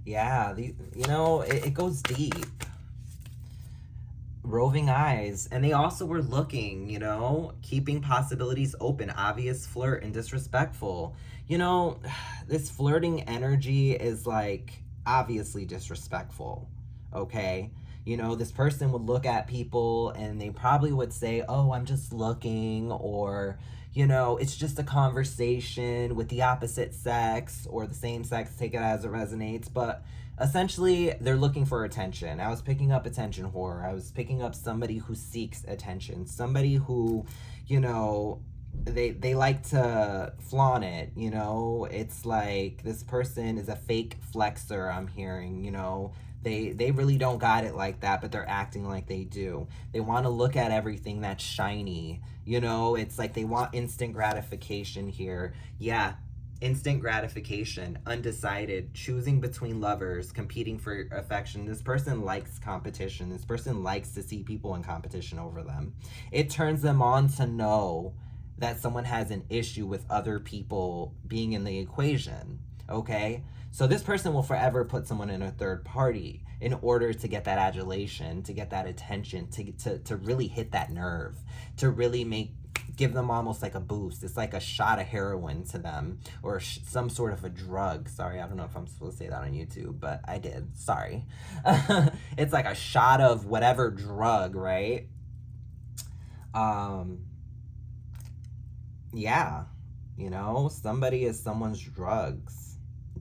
yeah, you know, it goes deep. Roving eyes. And they also were looking, you know, keeping possibilities open, obvious flirt and disrespectful. You know, this flirting energy is like obviously disrespectful, okay? You know, this person would look at people and they probably would say, oh, I'm just looking, or, you know, it's just a conversation with the opposite sex or the same sex, take it as it resonates. But essentially, they're looking for attention. I was picking up attention whore. I was picking up somebody who seeks attention, somebody who, you know, they like to flaunt it, you know. It's like this person is a fake flexer, I'm hearing, you know. They really don't got it like that, but they're acting like they do. They want to look at everything that's shiny, you know. It's like they want instant gratification here. Yeah, instant gratification, undecided, choosing between lovers, competing for affection. This person likes competition. This person likes to see people in competition over them. It turns them on to know that someone has an issue with other people being in the equation, okay? So this person will forever put someone in a third party in order to get that adulation, to get that attention, to really hit that nerve, to really give them almost like a boost. It's like a shot of heroin to them, or some sort of a drug. Sorry, I don't know if I'm supposed to say that on YouTube, but I did. Sorry. It's like a shot of whatever drug, right? Yeah, you know, somebody is someone's drug.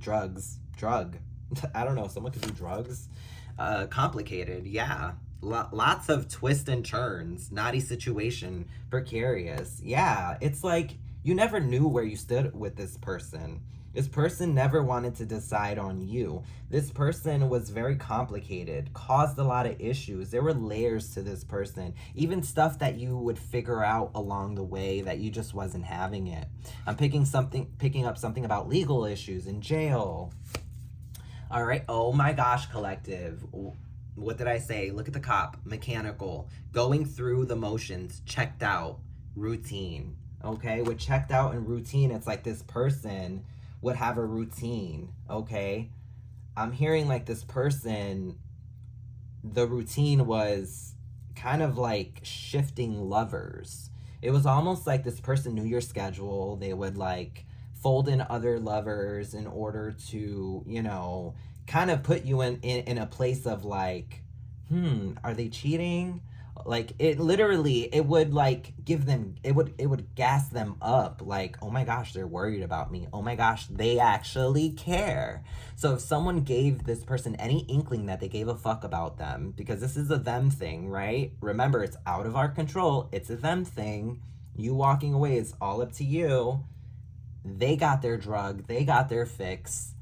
I don't know, someone could do drugs. Complicated, yeah. Lots of twists and turns, naughty situation, precarious. Yeah, it's like you never knew where you stood with this person. This person never wanted to decide on you. This person was very complicated, caused a lot of issues. There were layers to this person, even stuff that you would figure out along the way that you just wasn't having it. I'm picking up something about legal issues in jail. All right. Oh my gosh, collective. What did I say? Look at the cop. Mechanical. Going through the motions. Checked out. Routine. Okay? With checked out and routine, it's like this person would have a routine. Okay? I'm hearing like this person, the routine was kind of like shifting lovers. It was almost like this person knew your schedule. They would like fold in other lovers in order to, you know, kind of put you in a place of like, are they cheating? Like it literally, it would like give them, it would gas them up like, oh my gosh, they're worried about me. Oh my gosh, they actually care. So if someone gave this person any inkling that they gave a fuck about them, because this is a them thing, right? Remember, it's out of our control. It's a them thing. You walking away is all up to you. They got their drug, they got their fix,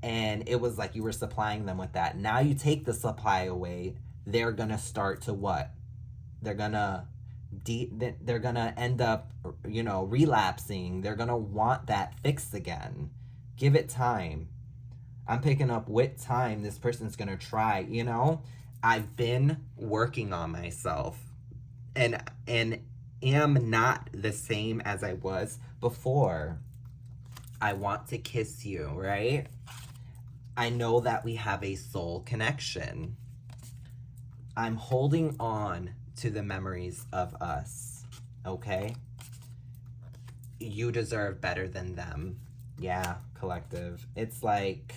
and it was like you were supplying them with that. Now you take the supply away, they're gonna start to what? They're gonna they're gonna end up, you know, relapsing. They're gonna want that fix again. Give it time. I'm picking up with time this person's gonna try, you know? I've been working on myself and am not the same as I was before. I want to kiss you, right? I know that we have a soul connection. I'm holding on to the memories of us, okay? You deserve better than them. Yeah, collective. It's like,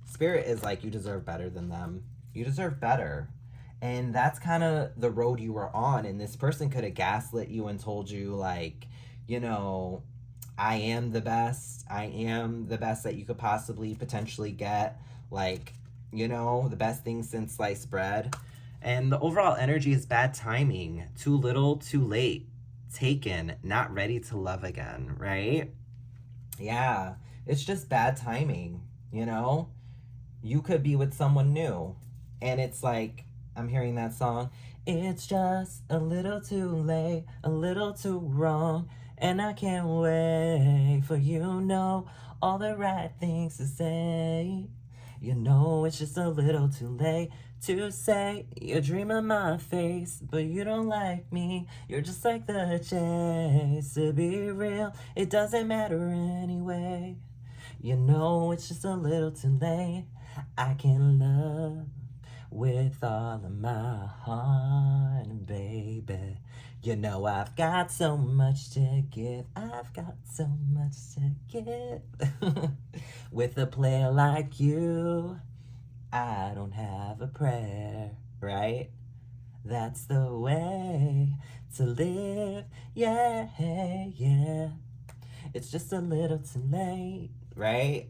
Spirit is like, you deserve better than them. You deserve better. And that's kind of the road you were on. And this person could have gaslit you and told you, like, you know, I am the best. I am the best that you could possibly potentially get. Like, you know, the best thing since sliced bread. And the overall energy is bad timing. Too little, too late. Taken, not ready to love again, right? Yeah, it's just bad timing, you know? You could be with someone new. And it's like, I'm hearing that song. It's just a little too late, a little too wrong. And I can't wait for you know all the right things to say. You know it's just a little too late to say you dream of my face, but you don't like me. You're just like the chase. To be real, it doesn't matter anyway. You know it's just a little too late. I can love with all of my heart, baby. You know I've got so much to give. I've got so much to give. With a player like you, I don't have a prayer, right? That's the way to live, yeah, yeah. It's just a little too late, right?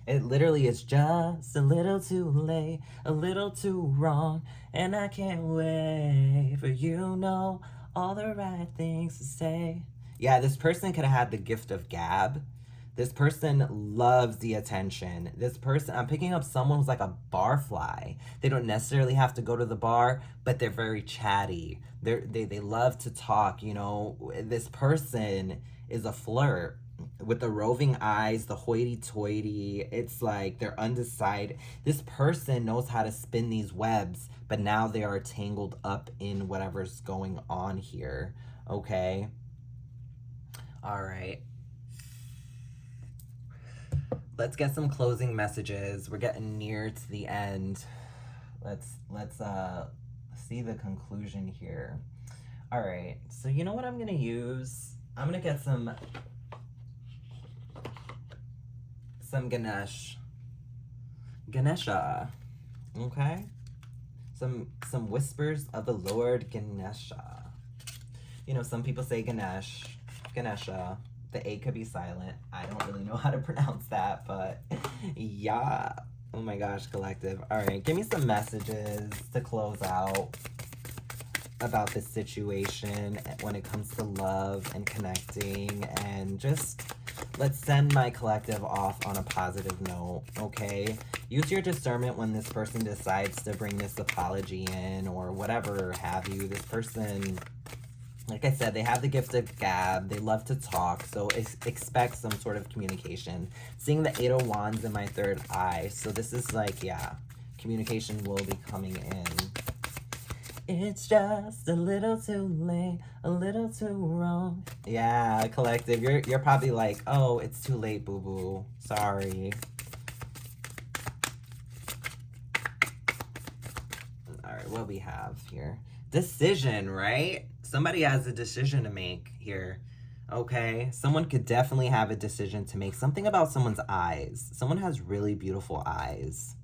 It literally is just a little too late, a little too wrong, and I can't wait for you know all the right things to say. Yeah, this person could have had the gift of gab. This person loves the attention. This person, I'm picking up someone who's like a barfly. They don't necessarily have to go to the bar, but they're very chatty. They love to talk, you know. This person is a flirt with the roving eyes, the hoity-toity. It's like they're undecided. This person knows how to spin these webs, but now they are tangled up in whatever's going on here. Okay? All right. Let's get some closing messages. We're getting near to the end. Let's see the conclusion here. All right. So you know what I'm gonna use? I'm gonna get some Ganesha. Okay? Some whispers of the Lord Ganesha. You know, some people say Ganesha. The A could be silent. I don't really know how to pronounce that, but yeah. Oh my gosh, collective. All right, give me some messages to close out about this situation when it comes to love and connecting, and just let's send my collective off on a positive note, okay? Use your discernment when this person decides to bring this apology in or whatever have you. This person, like I said, they have the gift of gab. They love to talk, so expect some sort of communication. Seeing the Eight of Wands in my third eye, so this is like, yeah, communication will be coming in. It's just a little too late, a little too wrong. Yeah, collective, you're probably like, oh, it's too late, boo-boo. Sorry. All right, what we have here? Decision, right? Somebody has a decision to make here, okay? Someone could definitely have a decision to make. Something about someone's eyes. Someone has really beautiful eyes.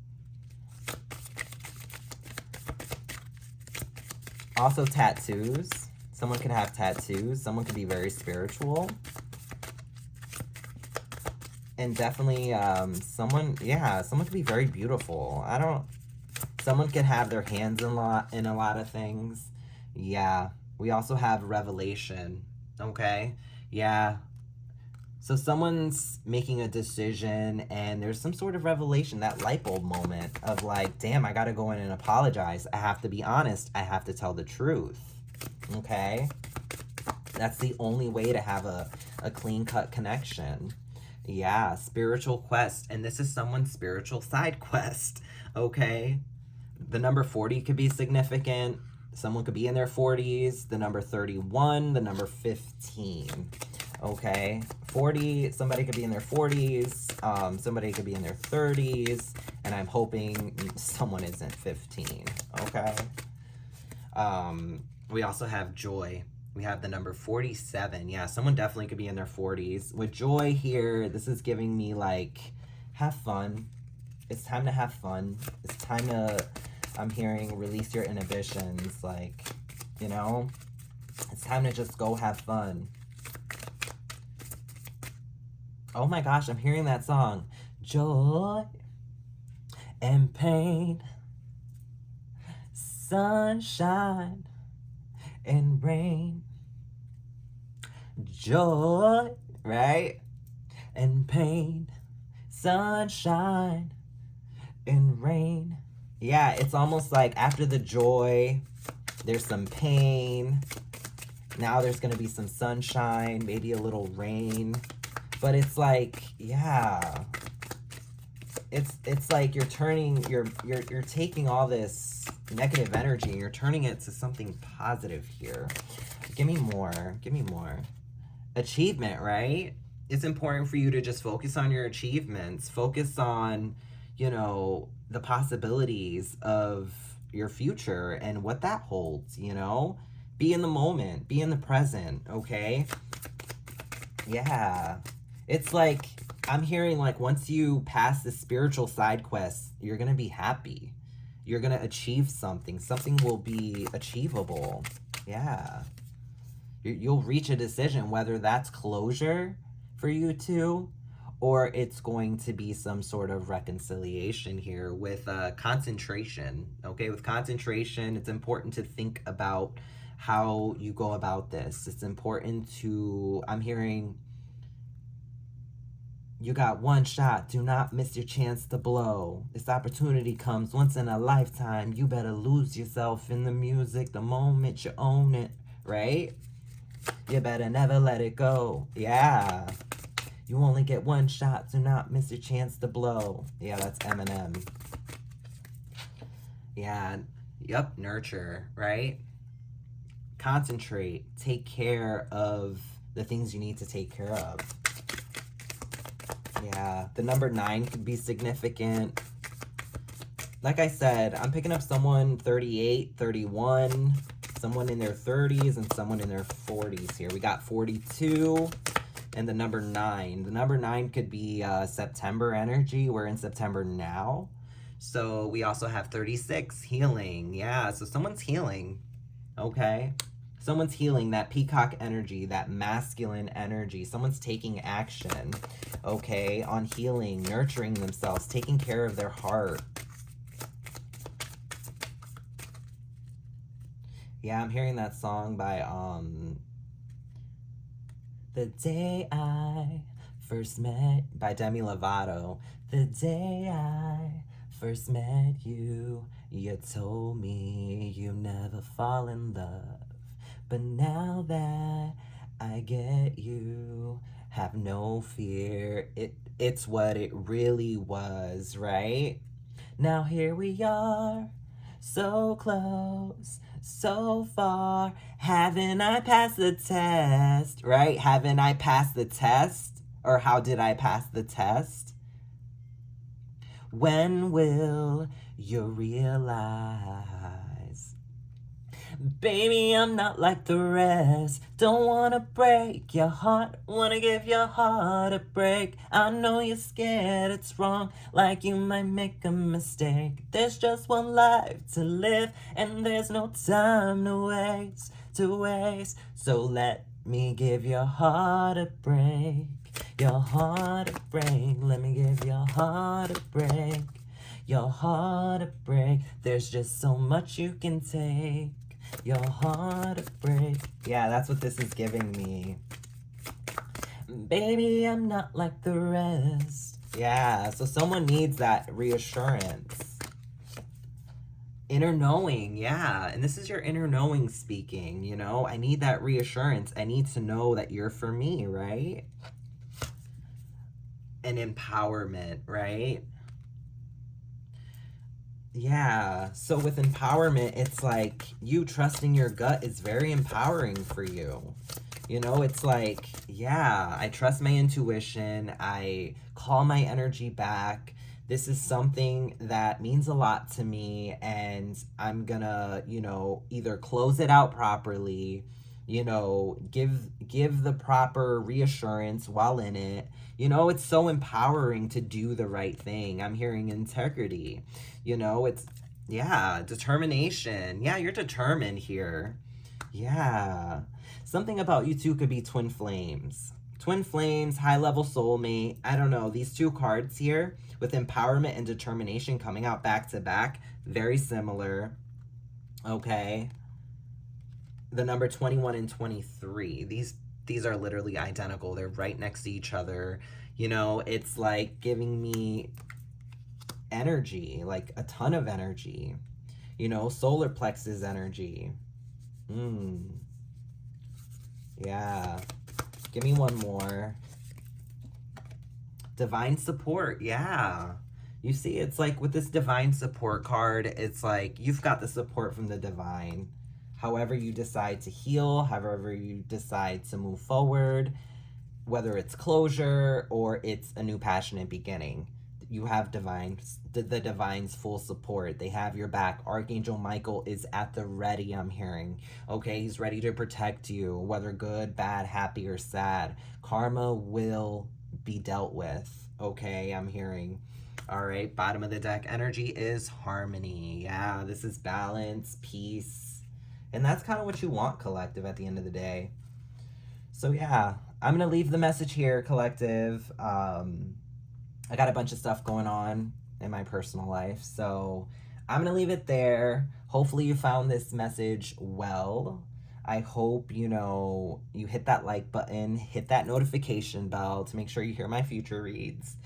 Also tattoos. Someone could have tattoos. Someone could be very spiritual. And definitely someone could be very beautiful. Someone could have their hands in a lot of things. Yeah. We also have revelation, okay? Yeah. So someone's making a decision and there's some sort of revelation, that light bulb moment of like, damn, I gotta go in and apologize. I have to be honest. I have to tell the truth. Okay? That's the only way to have a clean-cut connection. Yeah, spiritual quest. And this is someone's spiritual side quest. Okay? The number 40 could be significant. Someone could be in their 40s. The number 31, the number 15. Okay? 40, somebody could be in their 40s. Somebody could be in their 30s. And I'm hoping someone isn't 15. Okay? We also have joy. We have the number 47. Yeah, someone definitely could be in their 40s. With joy here, this is giving me like, have fun. It's time to have fun. It's time to, I'm hearing, release your inhibitions. Like, you know, it's time to just go have fun. Oh my gosh, I'm hearing that song. Joy and pain, sunshine and rain. Joy, right? And pain, sunshine and rain. Yeah, it's almost like after the joy, there's some pain. Now there's gonna be some sunshine, maybe a little rain. But it's like, yeah. It's like you're turning, you're taking all this negative energy and you're turning it to something positive here. Give me more. Give me more. Achievement, right? It's important for you to just focus on your achievements. Focus on, you know, the possibilities of your future and what that holds, you know? Be in the moment. Be in the present, okay? Yeah. It's like, I'm hearing like once you pass the spiritual side quest, you're going to be happy. You're going to achieve something. Something will be achievable. Yeah. You'll reach a decision, whether that's closure for you two, or it's going to be some sort of reconciliation here with concentration. Okay, with concentration, it's important to think about how you go about this. It's important to, I'm hearing, you got one shot. Do not miss your chance to blow. This opportunity comes once in a lifetime. You better lose yourself in the music the moment you own it, right? You better never let it go. Yeah. You only get one shot. Do not miss your chance to blow. Yeah, that's Eminem. Yeah. Yep, nurture, right? Concentrate. Take care of the things you need to take care of. Yeah, the number 9 could be significant. Like I said, I'm picking up someone 38, 31, someone in their 30s, and someone in their 40s here. We got 42 and the number 9. The number 9 could be September energy. We're in September now. So we also have 36, healing. Yeah, so someone's healing, okay? Someone's healing, that peacock energy, that masculine energy. Someone's taking action, okay, on healing, nurturing themselves, taking care of their heart. Yeah, I'm hearing that song by, The Day I First Met, by Demi Lovato. The day I first met you, you told me you never fall in love. But now that I get you, have no fear. It's what it really was, right? Now here we are, so close, so far. Haven't I passed the test, right? Haven't I passed the test? Or how did I pass the test? When will you realize? Baby, I'm not like the rest. Don't wanna break your heart, wanna give your heart a break. I know you're scared it's wrong, like you might make a mistake. There's just one life to live, and there's no time to waste, So let me give your heart a break, your heart a break. Let me give your heart a break, your heart a break. There's just so much you can take, your heart a break. Yeah, that's what this is giving me. Baby, I'm not like the rest. Yeah, so someone needs that reassurance. Inner knowing, yeah. And this is your inner knowing speaking, you know? I need that reassurance. I need to know that you're for me, right? And empowerment, right? Yeah. So with empowerment, it's like you trusting your gut is very empowering for you. You know, it's like, yeah, I trust my intuition. I call my energy back. This is something that means a lot to me, and I'm gonna, you know, either close it out properly, you know, give the proper reassurance while in it. You know, it's so empowering to do the right thing. I'm hearing integrity. You know, it's, yeah, determination. Yeah, you're determined here. Yeah. Something about you two could be twin flames. Twin flames, high level soulmate. I don't know. These two cards here with empowerment and determination coming out back to back, very similar. Okay. The number 21 and 23. These are literally identical. They're right next to each other. You know, it's like giving me energy, like a ton of energy. You know, solar plexus energy. Yeah. Give me one more. Divine support. Yeah. You see, it's like with this divine support card, it's like you've got the support from the divine. However you decide to heal, however you decide to move forward, whether it's closure or it's a new passionate beginning, you have the divine's full support. They have your back. Archangel Michael is at the ready, I'm hearing. Okay, he's ready to protect you, whether good, bad, happy, or sad. Karma will be dealt with. Okay, I'm hearing. All right, bottom of the deck energy is harmony. Yeah, this is balance, peace. And that's kind of what you want, collective, at the end of the day. So yeah, I'm going to leave the message here, collective. I got a bunch of stuff going on in my personal life, so I'm going to leave it there. Hopefully you found this message well. I hope, you know, you hit that like button, hit that notification bell to make sure you hear my future reads.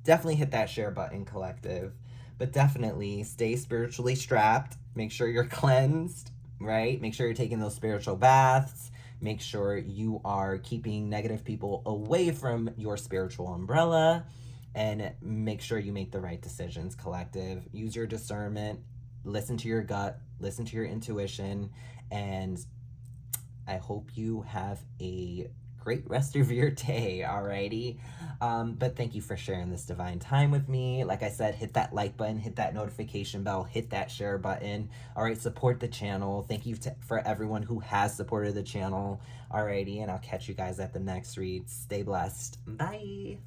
Definitely hit that share button, collective. But definitely stay spiritually strapped. Make sure you're cleansed, right? Make sure you're taking those spiritual baths. Make sure you are keeping negative people away from your spiritual umbrella. And make sure you make the right decisions, collective. Use your discernment. Listen to your gut. Listen to your intuition. And I hope you have a great rest of your day, alrighty? But thank you for sharing this divine time with me. Like I said, hit that like button, hit that notification bell, hit that share button. All right, support the channel. Thank you for everyone who has supported the channel, alrighty? And I'll catch you guys at the next read. Stay blessed. Bye.